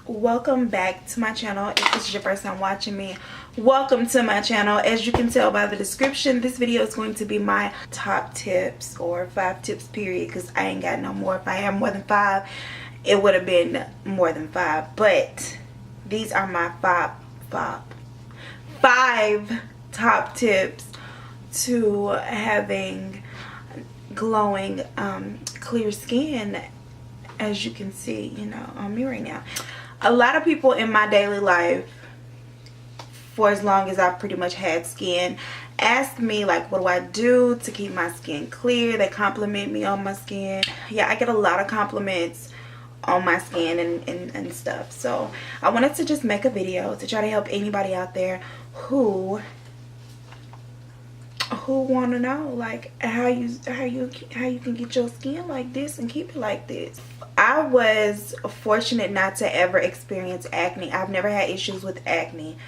Welcome back to my channel. If this is your first time watching me, welcome to my channel. As you can tell by the description, this video is going to be my top tips, or 5 tips period, because I ain't got no more. If I had more than 5, it would have been more than 5, but these are my five top tips to having glowing clear skin. As you can see, you know, on me right now, a lot of people in my daily life, for as long as I've pretty much had skin, ask me like, what do I do to keep my skin clear? They compliment me on my skin. Yeah, I get a lot of compliments on my skin and stuff. So I wanted to just make a video to try to help anybody out there who want to know like how you can get your skin like this and keep it like this. I was fortunate not to ever experience acne. I've never had issues with acne,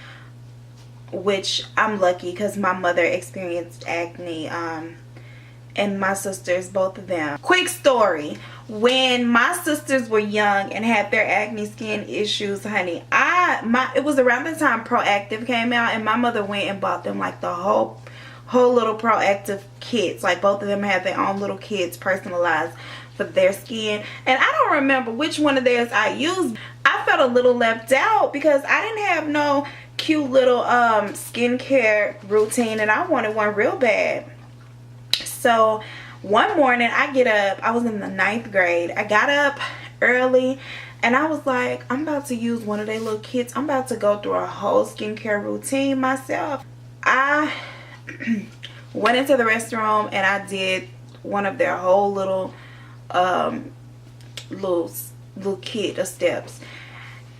which I'm lucky because my mother experienced acne, and my sisters, both of them. Quick story: when my sisters were young and had their acne skin issues, honey, it was around the time Proactiv came out, and my mother went and bought them like the whole little Proactiv kits. Like both of them had their own little kits personalized for their skin, and I don't remember which one of theirs I used. I felt a little left out because I didn't have no cute little skincare routine, and I wanted one real bad. So one morning I get up, I was in the 9th grade, I got up early and I was like, I'm about to use one of their little kits. I'm about to go through a whole skincare routine myself. I went into the restroom and I did one of their whole little kit of steps,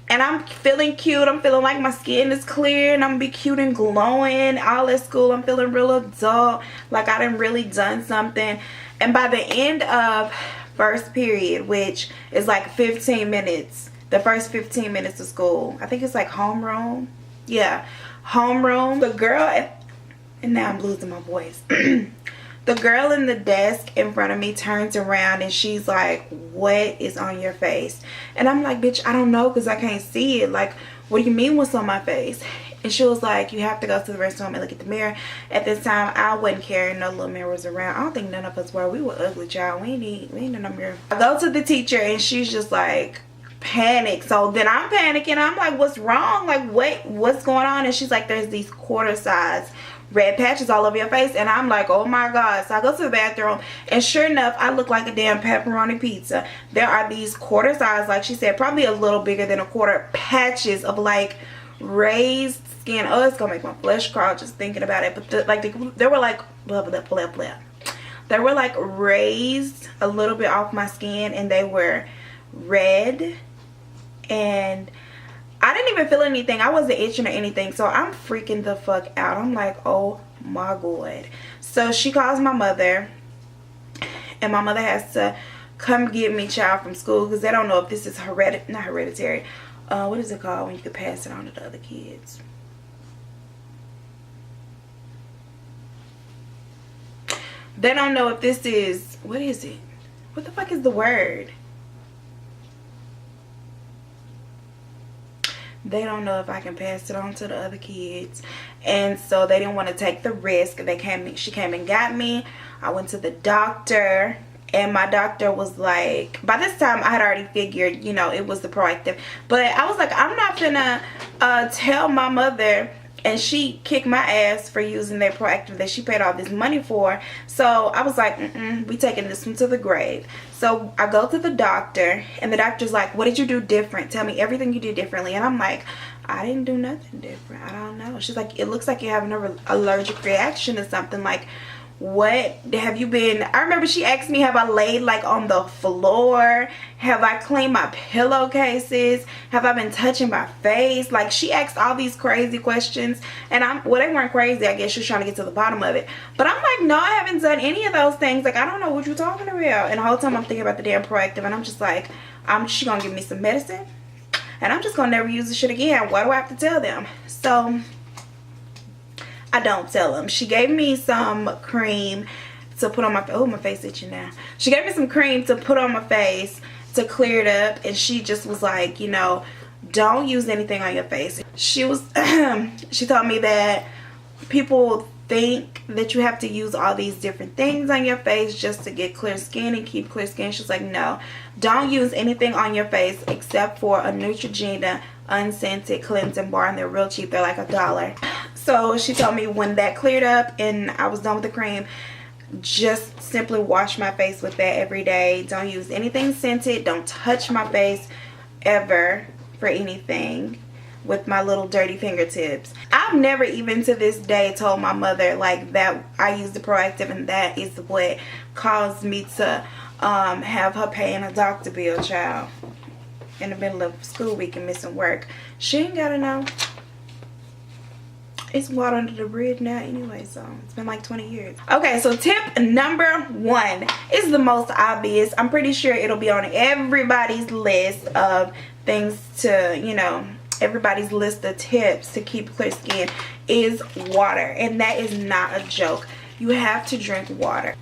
and I'm feeling cute. I'm feeling like my skin is clear and I'm gonna be cute and glowing. All at school I'm feeling real adult, like I done really done something. And by the end of first period, which is like 15 minutes, the first 15 minutes of school, I think it's like homeroom. Yeah, homeroom. The girl, and now I'm losing my voice. The girl in the desk in front of me turns around and she's like, what is on your face? And I'm like, bitch, I don't know because I can't see it. Like, what do you mean what's on my face? And she was like, you have to go to the restroom and look at the mirror. At this time, I wasn't carrying no little mirrors around. I don't think none of us were. We were ugly, child. We ain't no mirror. I go to the teacher and she's just like, panic. So then I'm panicking. I'm like, what's wrong? Like, what's going on? And she's like, there's these quarter size red patches all over your face. And I'm like, oh my god. So I go to the bathroom and sure enough, I look like a damn pepperoni pizza. There are these quarter size, like she said, probably a little bigger than a quarter, patches of like raised skin. Oh, it's gonna make my flesh crawl just thinking about it. But they were like blah blah blah blah. They were like raised a little bit off my skin and they were red, and I didn't even feel anything. I wasn't itching or anything. So I'm freaking the fuck out. I'm like, oh my god. So she calls my mother, and my mother has to come get me, child, from school, because they don't know if this is not hereditary. What is it called when you could pass it on to the other kids? They don't know if this is, what is it? What the fuck is the word? They don't know if I can pass it on to the other kids, and so they didn't want to take the risk. She came and got me. I went to the doctor, and my doctor was like, by this time I had already figured, you know, it was the Proactiv, but I was like, I'm not gonna tell my mother. And she kicked my ass for using their Proactiv that she paid all this money for. So I was like, we taking this one to the grave. So I go to the doctor, and the doctor's like, what did you do different? Tell me everything you did differently. And I'm like, I didn't do nothing different. I don't know. She's like, it looks like you're having an allergic reaction to something. Like, what have you been? I remember she asked me, have I laid like on the floor? Have I cleaned my pillowcases? Have I been touching my face? Like, she asked all these crazy questions, and well, they weren't crazy. I guess she was trying to get to the bottom of it. But I'm like, no, I haven't done any of those things. Like, I don't know what you're talking about. And the whole time I'm thinking about the damn Proactiv, and I'm just like, she gonna give me some medicine, and I'm just gonna never use this shit again. Why do I have to tell them? So I don't tell them. She gave me some cream to put on my face. Oh, my face itching now. She gave me some cream to put on my face to clear it up, and she just was like, you know, don't use anything on your face. She was she told me that people think that you have to use all these different things on your face just to get clear skin and keep clear skin. She's like, no, don't use anything on your face except for a Neutrogena unscented cleansing bar, and they're real cheap. They're like $1. So she told me when that cleared up and I was done with the cream, just simply wash my face with that every day. Don't use anything scented. Don't touch my face ever for anything with my little dirty fingertips. I've never even to this day told my mother like that I use the Proactiv and that is what caused me to have her paying a doctor bill, child, in the middle of school week and missing work. She ain't gotta know. It's water under the bridge now anyway, so it's been like 20 years. Okay, so tip number 1 is the most obvious. I'm pretty sure it'll be on everybody's list of things to, you know, everybody's list of tips to keep clear skin is water. And that is not a joke. You have to drink water.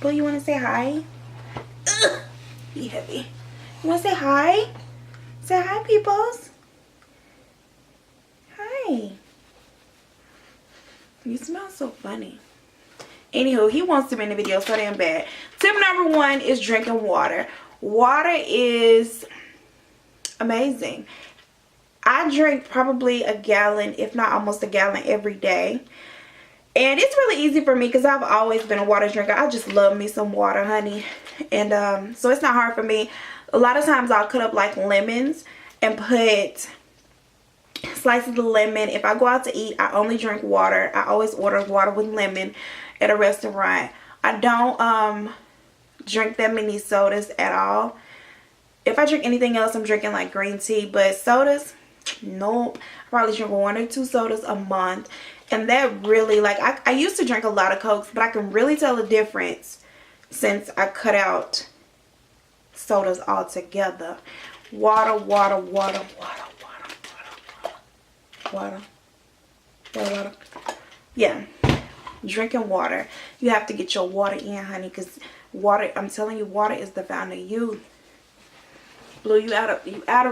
Boo, you want to say hi? Ugh, be heavy. You want to say hi? Say hi, peoples. Hi. You smell so funny. Anywho, he wants to be in the video so damn bad. Tip number 1 is drinking water. Water is amazing. I drink probably a gallon, if not almost a gallon every day. And it's really easy for me because I've always been a water drinker. I just love me some water, honey. And so it's not hard for me. A lot of times I'll cut up like lemons and put slices of lemon. If I go out to eat, I only drink water. I always order water with lemon at a restaurant. I don't drink that many sodas at all. If I drink anything else, I'm drinking like green tea, but sodas, nope. I probably drink 1 or 2 sodas a month. And that really, like, I used to drink a lot of Cokes, but I can really tell the difference since I cut out sodas altogether. Water, water, water, water, water, water, water, water. Yeah, drinking water. You have to get your water in, honey, because water, I'm telling you, water is the fountain of youth. Blue, you out of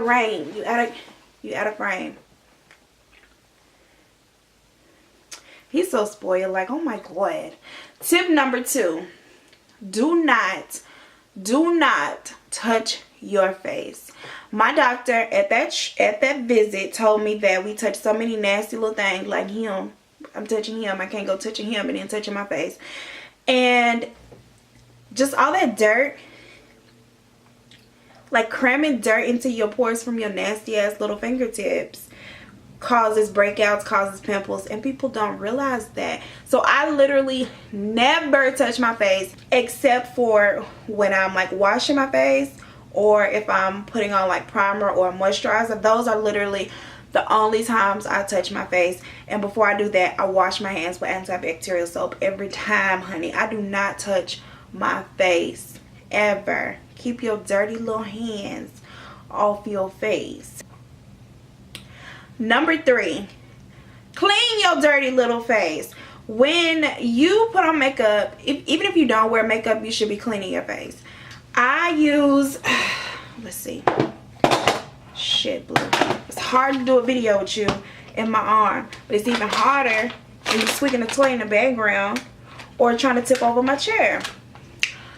rain. You out of frame. He's so spoiled, like, oh my God. Tip number 2. Do not touch your face. My doctor at that visit told me that we touch so many nasty little things like him. I'm touching him. I can't go touching him and then touching my face. And just all that dirt, like cramming dirt into your pores from your nasty ass little fingertips, causes breakouts, causes pimples, and people don't realize that. So I literally never touch my face except for when I'm like washing my face or if I'm putting on like primer or moisturizer. Those are literally the only times I touch my face. And before I do that, I wash my hands with antibacterial soap every time, honey. I do not touch my face ever. Keep your dirty little hands off your face. Number 3, clean your dirty little face. When you put on makeup, even if you don't wear makeup, you should be cleaning your face. I use, let's see. Shit, Blue. It's hard to do a video with you in my arm, but it's even harder when you're squeaking a toy in the background or trying to tip over my chair.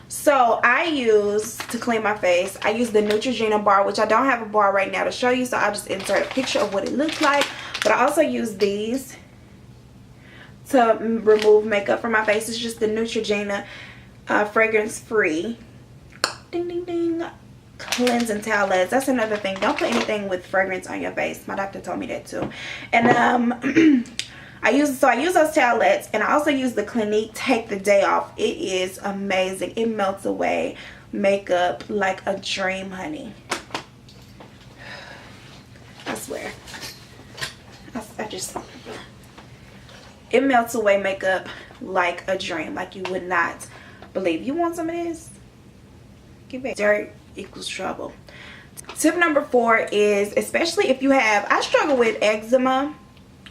So I use, to clean my face, I use the Neutrogena bar, which I don't have a bar right now to show you, so I'll just insert a picture of what it looks like. But I also use these to remove makeup from my face. It's just the Neutrogena fragrance free ding ding ding cleansing towelettes. That's another thing. Don't put anything with fragrance on your face. My doctor told me that too. And I use those towelettes, and I also use the Clinique Take the Day Off. It is amazing. It melts away makeup like a dream, honey. I swear. It melts away makeup like a dream, like you would not believe. You want some of this? Give it. Dirt equals trouble. Tip number 4 is, especially if you have, I struggle with eczema.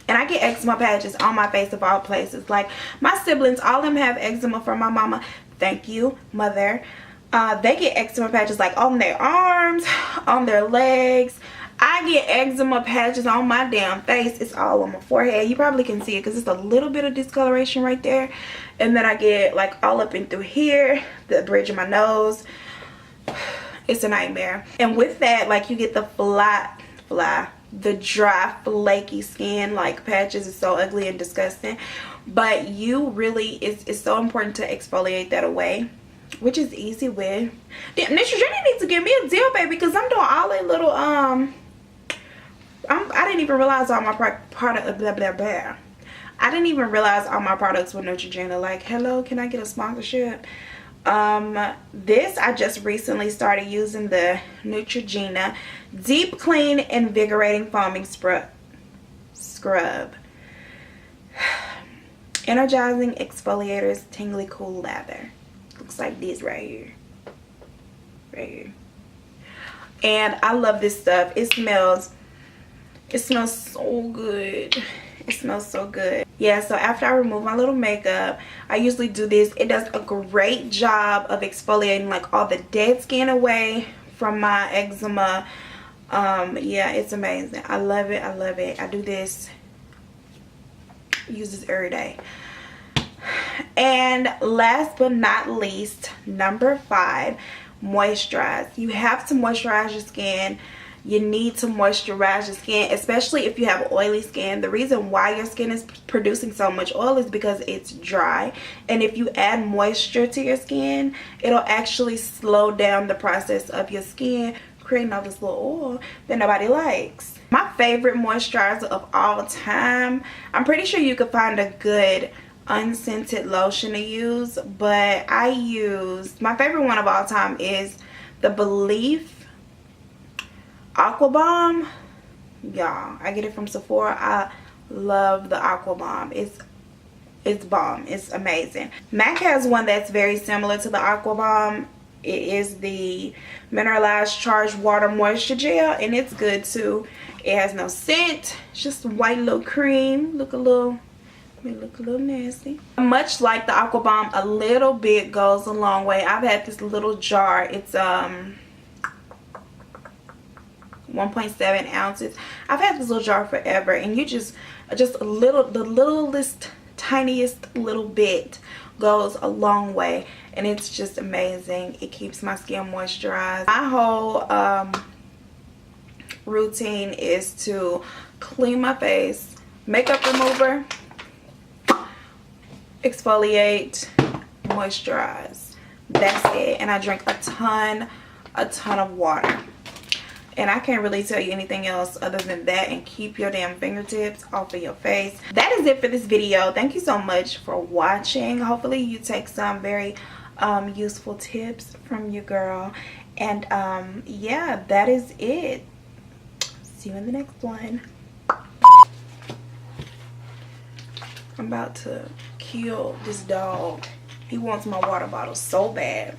And I get eczema patches on my face of all places. Like my siblings, all of them have eczema from my mama. Thank you, mother. They get eczema patches like on their arms, on their legs. I I get eczema patches on my damn face. It's all on my forehead. You probably can see it because it's a little bit of discoloration right there. And then I get like all up and through here, the bridge of my nose. It's a nightmare. And with that, like, you get the the dry, flaky skin, like patches. Is so ugly and disgusting. But you really, it's so important to exfoliate that away, which is easy with. Damn, Neutrogena needs to give me a deal, baby, because I'm doing all that little I didn't even realize all my product blah blah blah. I didn't even realize all my products were Neutrogena. Like, hello, can I get a sponsorship? This, I just recently started using the Neutrogena Deep Clean Invigorating Foaming Scrub. Energizing exfoliators, tingly cool lather. Looks like this right here. Right here. And I love this stuff. It smells so good. It smells so good. Yeah, so after I remove my little makeup, I usually do this. It does a great job of exfoliating like all the dead skin away from my eczema. Yeah, it's amazing. I love it. I love it. I do this, use this every day. And last but not least, number 5, moisturize. You have to moisturize your skin. You need to moisturize your skin, especially if you have oily skin. The reason why your skin is producing so much oil is because it's dry. And if you add moisture to your skin, it'll actually slow down the process of your skin creating all this little oil that nobody likes. My favorite moisturizer of all time, I'm pretty sure you could find a good unscented lotion to use, but I use, my favorite one of all time is the Belif Aqua Bomb. Y'all, I get it from Sephora. I love the Aqua Bomb. It's bomb. It's amazing. MAC has one that's very similar to the Aqua Bomb. It is the Mineralized Charged Water Moisture Gel, and it's good too. It has no scent. It's just a white little cream. Look a little nasty. Much like the Aqua Bomb, a little bit goes a long way. I've had this little jar. It's 1.7 ounces. I've had this little jar forever, and you just a little, the littlest, tiniest little bit goes a long way, and it's just amazing. It keeps my skin moisturized. My whole routine is to clean my face, makeup remover, exfoliate, moisturize. That's it. And I drink a ton of water. And I can't really tell you anything else other than that. And keep your damn fingertips off of your face. That is it for this video. Thank you so much for watching. Hopefully you take some very useful tips from your girl. And yeah, that is it. See you in the next one. I'm about to kill this dog. He wants my water bottle so bad.